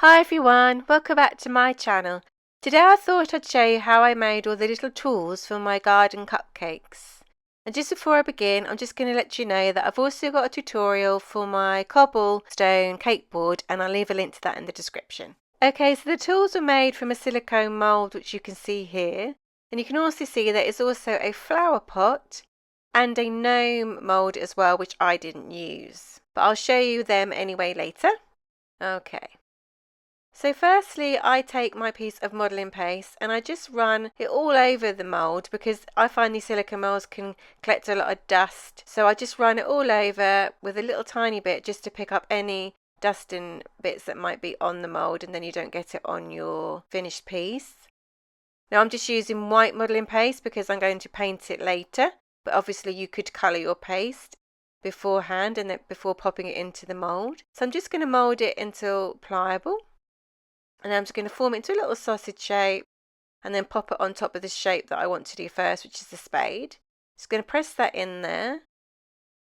Hi everyone, welcome back to my channel. Today I thought I'd show you how I made all the little tools for my garden cupcakes. And just before I begin, I'm just going to let you know that I've also got a tutorial for my cobblestone cake board, and I'll leave a link to that in the description. Okay, so the tools were made from a silicone mould, which you can see here. And you can also see that it's also a flower pot and a gnome mould as well, which I didn't use. But I'll show you them anyway later. Okay. So firstly, I take my piece of modelling paste and I just run it all over the mould, because I find these silicone moulds can collect a lot of dust. So I just run it all over with a little tiny bit just to pick up any dust and bits that might be on the mould, and then you don't get it on your finished piece. Now I'm just using white modelling paste because I'm going to paint it later, but obviously you could colour your paste beforehand and then before popping it into the mould. So I'm just going to mould it until pliable. And I'm just going to form it into a little sausage shape and then pop it on top of the shape that I want to do first, which is the spade. Just going to press that in there.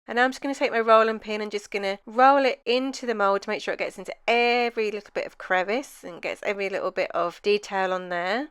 And now I'm just going to take my rolling pin and just going to roll it into the mould to make sure it gets into every little bit of crevice and gets every little bit of detail on there.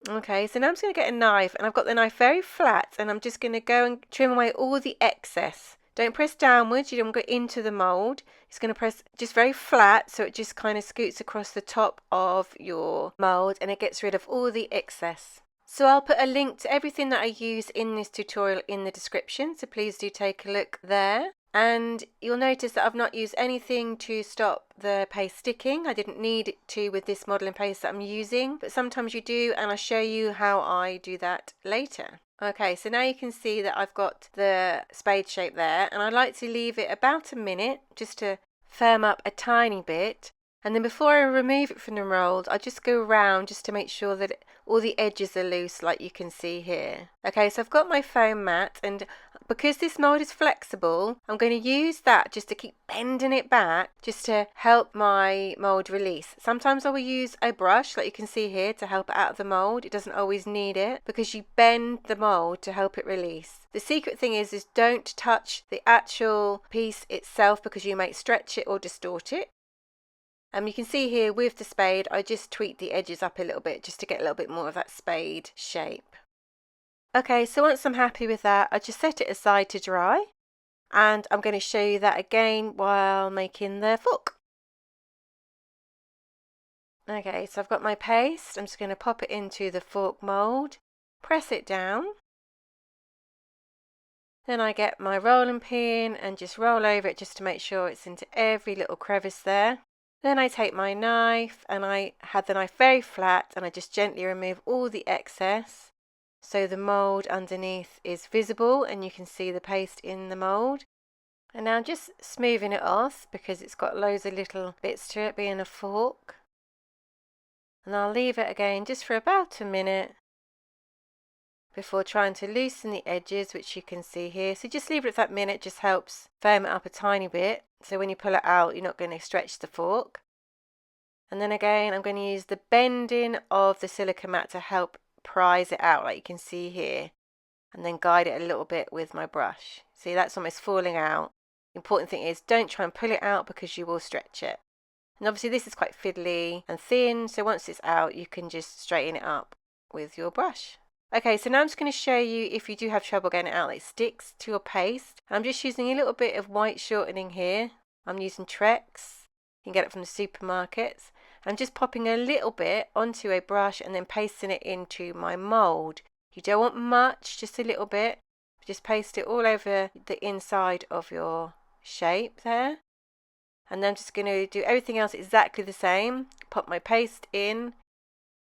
Okay, so now I'm just going to get a knife, and I've got the knife very flat, and I'm just going to go and trim away all the excess. Don't press downwards, you don't go into the mould. It's going to press just very flat, so it just kind of scoots across the top of your mould and it gets rid of all the excess. So I'll put a link to everything that I use in this tutorial in the description, so please do take a look there. And you'll notice that I've not used anything to stop the paste sticking. I didn't need it to with this modelling paste that I'm using, but sometimes you do, and I'll show you how I do that later. Okay, so now you can see that I've got the spade shape there, and I like to leave it about a minute just to firm up a tiny bit. And then before I remove it from the mould, I just go around just to make sure that all the edges are loose, like you can see here. Okay, so I've got my foam mat, and because this mould is flexible, I'm going to use that just to keep bending it back, just to help my mould release. Sometimes I will use a brush, like you can see here, to help it out of the mould. It doesn't always need it, because you bend the mould to help it release. The secret thing is don't touch the actual piece itself, because you might stretch it or distort it. You can see here with the spade, I just tweak the edges up a little bit just to get a little bit more of that spade shape. Okay, so once I'm happy with that, I just set it aside to dry, and I'm going to show you that again while making the fork. Okay, so I've got my paste. I'm just going to pop it into the fork mould, press it down. Then I get my rolling pin and just roll over it just to make sure it's into every little crevice there. Then I take my knife, and I had the knife very flat, and I just gently remove all the excess so the mould underneath is visible and you can see the paste in the mould. And now I'm just smoothing it off because it's got loads of little bits to it, being a fork. And I'll leave it again just for about a minute before trying to loosen the edges, which you can see here. So just leave it for that minute, just helps firm it up a tiny bit. So when you pull it out, you're not going to stretch the fork. And then again, I'm going to use the bending of the silicone mat to help prise it out, like you can see here. And then guide it a little bit with my brush. See, that's almost falling out. The important thing is don't try and pull it out, because you will stretch it. And obviously this is quite fiddly and thin, so once it's out, you can just straighten it up with your brush. Okay, so now I'm just going to show you if you do have trouble getting it out, it sticks to your paste. I'm just using a little bit of white shortening here. I'm using Trex. You can get it from the supermarkets. I'm just popping a little bit onto a brush and then pasting it into my mould. You don't want much, just a little bit. Just paste it all over the inside of your shape there. And then I'm just going to do everything else exactly the same. Pop my paste in,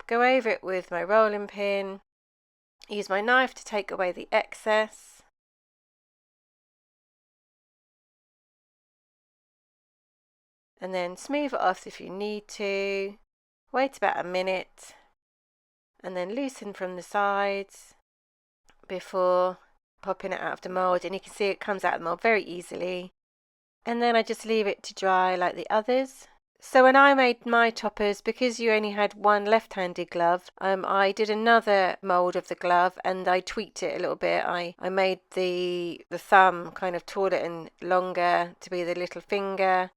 go over it with my rolling pin. Use my knife to take away the excess. And then smooth it off if you need to. Wait about a minute. And then loosen from the sides before popping it out of the mould. And you can see it comes out of the mould very easily. And then I just leave it to dry like the others. So when I made my toppers, because you only had one left-handed glove, I did another mould of the glove and I tweaked it a little bit. I made the thumb kind of taller and longer to be the little finger.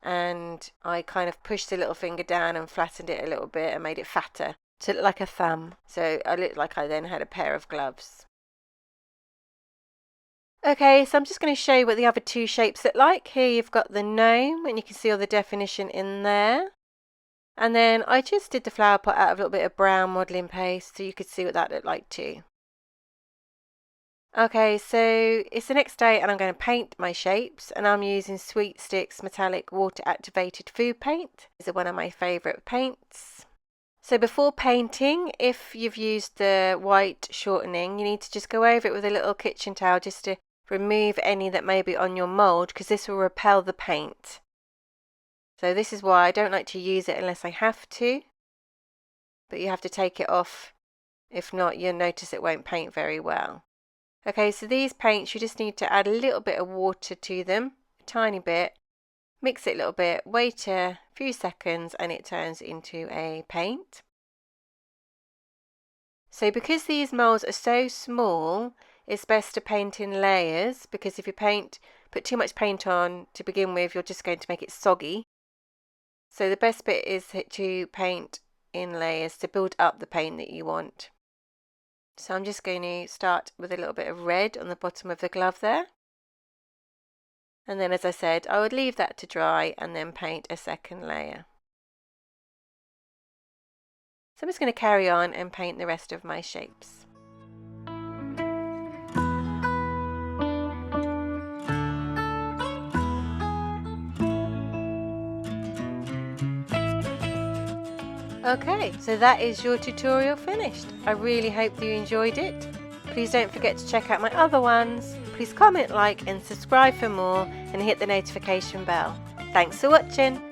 and I kind of pushed the little finger down and flattened it a little bit and made it fatter to look like a thumb. So I looked like I then had a pair of gloves. Okay, so I'm just going to show you what the other two shapes look like. Here you've got the gnome, and you can see all the definition in there. And then I just did the flower pot out of a little bit of brown modelling paste, so you could see what that looked like too. Okay, so it's the next day and I'm going to paint my shapes, and I'm using Sweet Sticks Metallic Water Activated Food Paint. These are one of my favourite paints. So before painting, if you've used the white shortening, you need to just go over it with a little kitchen towel just to remove any that may be on your mould, because this will repel the paint. So this is why I don't like to use it unless I have to, but you have to take it off. If not, you'll notice it won't paint very well. Okay, so these paints, you just need to add a little bit of water to them, a tiny bit, mix it a little bit, wait a few seconds, and it turns into a paint. So because these moulds are so small, it's best to paint in layers, because if you put too much paint on to begin with, you're just going to make it soggy. So the best bit is to paint in layers to build up the paint that you want. So I'm just going to start with a little bit of red on the bottom of the glove there. And then, as I said, I would leave that to dry and then paint a second layer. So I'm just going to carry on and paint the rest of my shapes. Okay, so that is your tutorial finished. I really hope you enjoyed it. Please don't forget to check out my other ones. Please comment, like and subscribe for more, and hit the notification bell. Thanks for watching.